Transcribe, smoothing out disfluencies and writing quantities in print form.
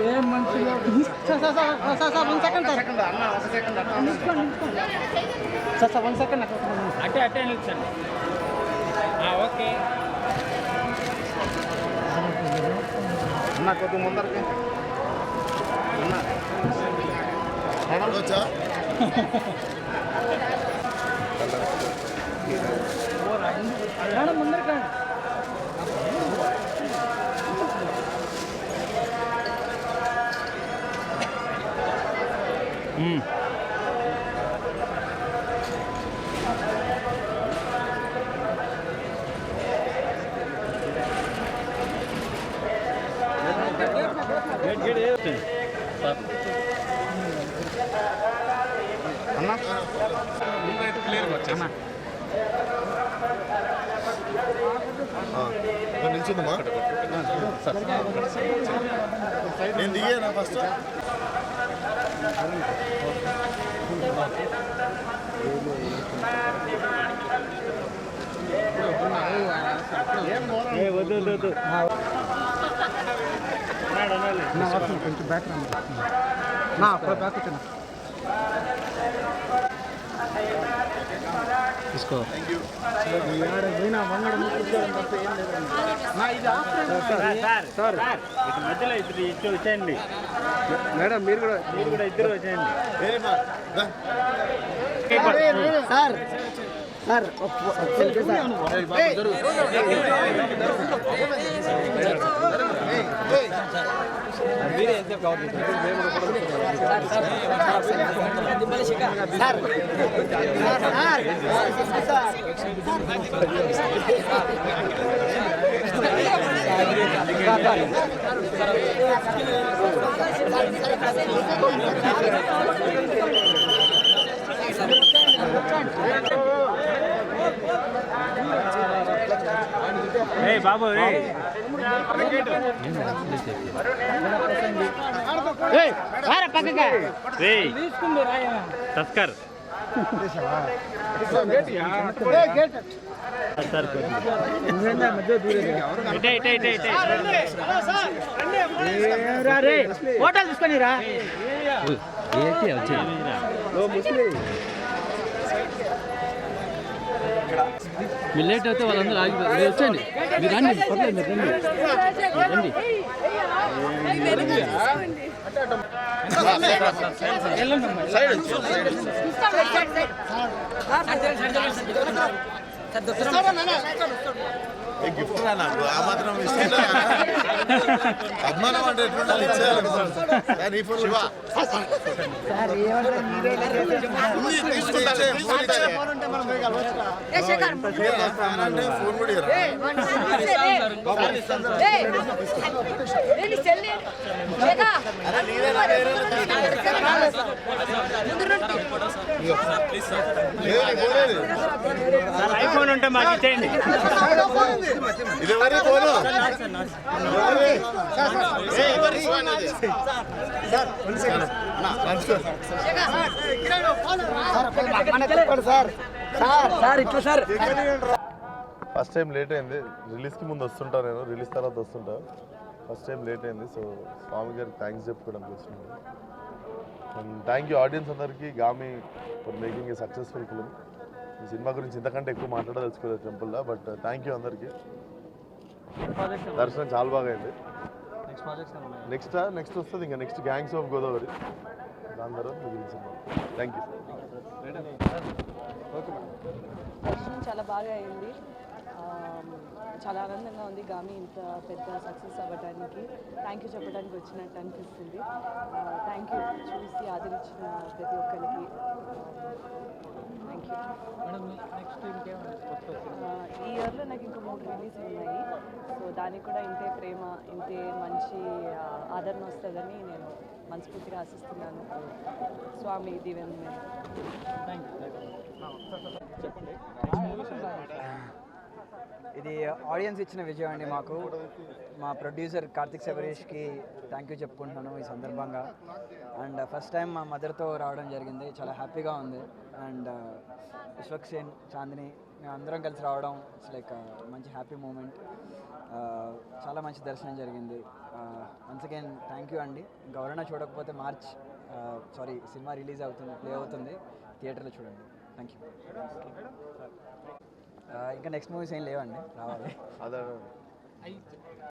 ఏం మంచిగా sir 1 second sir 1 second అట్టే నిల్చండి. ఓకే అన్న కొద్దిగా ముందరికి వచ్చా ముందరికి అన్న క్లియర్ వచ్చా నిల్చుందమ్మా నేను దిగానా ఫస్ట్ వద్దు కొంచెం బ్యాక్ వచ్చిన తీసుకో. మధ్యలో ఇద్దరు వచ్చేయండి మేడం మీరు కూడా ఇద్దరు వచ్చేయండి. సార్ బాబు తస్కర్ హోటల్ తీసుకొని రా మీరు లేట్ అయితే వాళ్ళందరూ ఆగిపోతారు. మీరు వచ్చండి, మీరు రండి, పర్లేదు మీరు రండి. గిఫ్ట్ రా నాకు ఆ మాత్రం అభిమానం అంటే ఫోన్ కూడా ఐఫోన్ ఉంటే మాకు ఇచ్చేయండి. ఇది ఎవరి ఫోను? ఫస్ట్ టైం లేట్ అయింది. రిలీజ్కి ముందు వస్తుంటా, నేను రిలీజ్ తర్వాత వస్తుంటా. ఫస్ట్ టైం లేట్ అయింది. సో స్వామి గారికి థ్యాంక్స్ చెప్పుకోవడానికి వస్తున్నాను. అండ్ థ్యాంక్ యూ ఆడియన్స్ అందరికీ, Gaami for making a successful film. ఈ సినిమా గురించి ఇంతకంటే ఎక్కువ మాట్లాడదలుచుకోలేదు టెంపుల్లో, బట్ థ్యాంక్ యూ అందరికీ. దర్శనం చాలా బాగా అయింది. నెక్స్ట్ వస్తుంది ఇంకా నెక్స్ట్ గ్యాంగ్స్ ఆఫ్ గోదావరి, దాని తర్వాత మిగిలిన సినిమా. Thank you. దర్శనం చాలా బాగా అయింది. చాలా ఆనందంగా ఉంది. గామి ఇంత పెద్ద సక్సెస్ అవ్వడానికి థ్యాంక్ యూ చెప్పడానికి వచ్చినట్టు అనిపిస్తుంది. థ్యాంక్ యూ చూసి ఆదరించిన ప్రతి ఒక్కరికి థ్యాంక్ యూ. ఈ ఇయర్లో నాకు ఇంకా 3 రిలీజ్లు ఉన్నాయి. సో దానికి కూడా ఇంతే ప్రేమ, ఇంతే మంచి ఆదరణ వస్తుందని నేను మనస్ఫూర్తిగా ఆశిస్తున్నాను. స్వామి దీవెన మీద. ఇది ఆడియన్స్ ఇచ్చిన విజయం అండి. మాకు మా ప్రొడ్యూసర్ కార్తిక్ శబరీష్కి థ్యాంక్ యూ చెప్పుకుంటున్నాను ఈ సందర్భంగా. అండ్ ఫస్ట్ టైం మా మదర్తో రావడం జరిగింది, చాలా హ్యాపీగా ఉంది. అండ్ విశ్వక్ సేన్, చాందిని మేము అందరం కలిసి రావడం ఇట్స్ లైక్ మంచి హ్యాపీ మూమెంట్. చాలా మంచి దర్శనం జరిగింది. వన్స్ అగైన్ థ్యాంక్ యూ అండి. ఇంకా ఎవరైనా చూడకపోతే సినిమా రిలీజ్ అవుతుంది, ప్లే అవుతుంది, థియేటర్లో చూడండి. Thank you. ఇంకా నెక్స్ట్ మూవీస్ ఏం లేవండి, రావాలి. అదే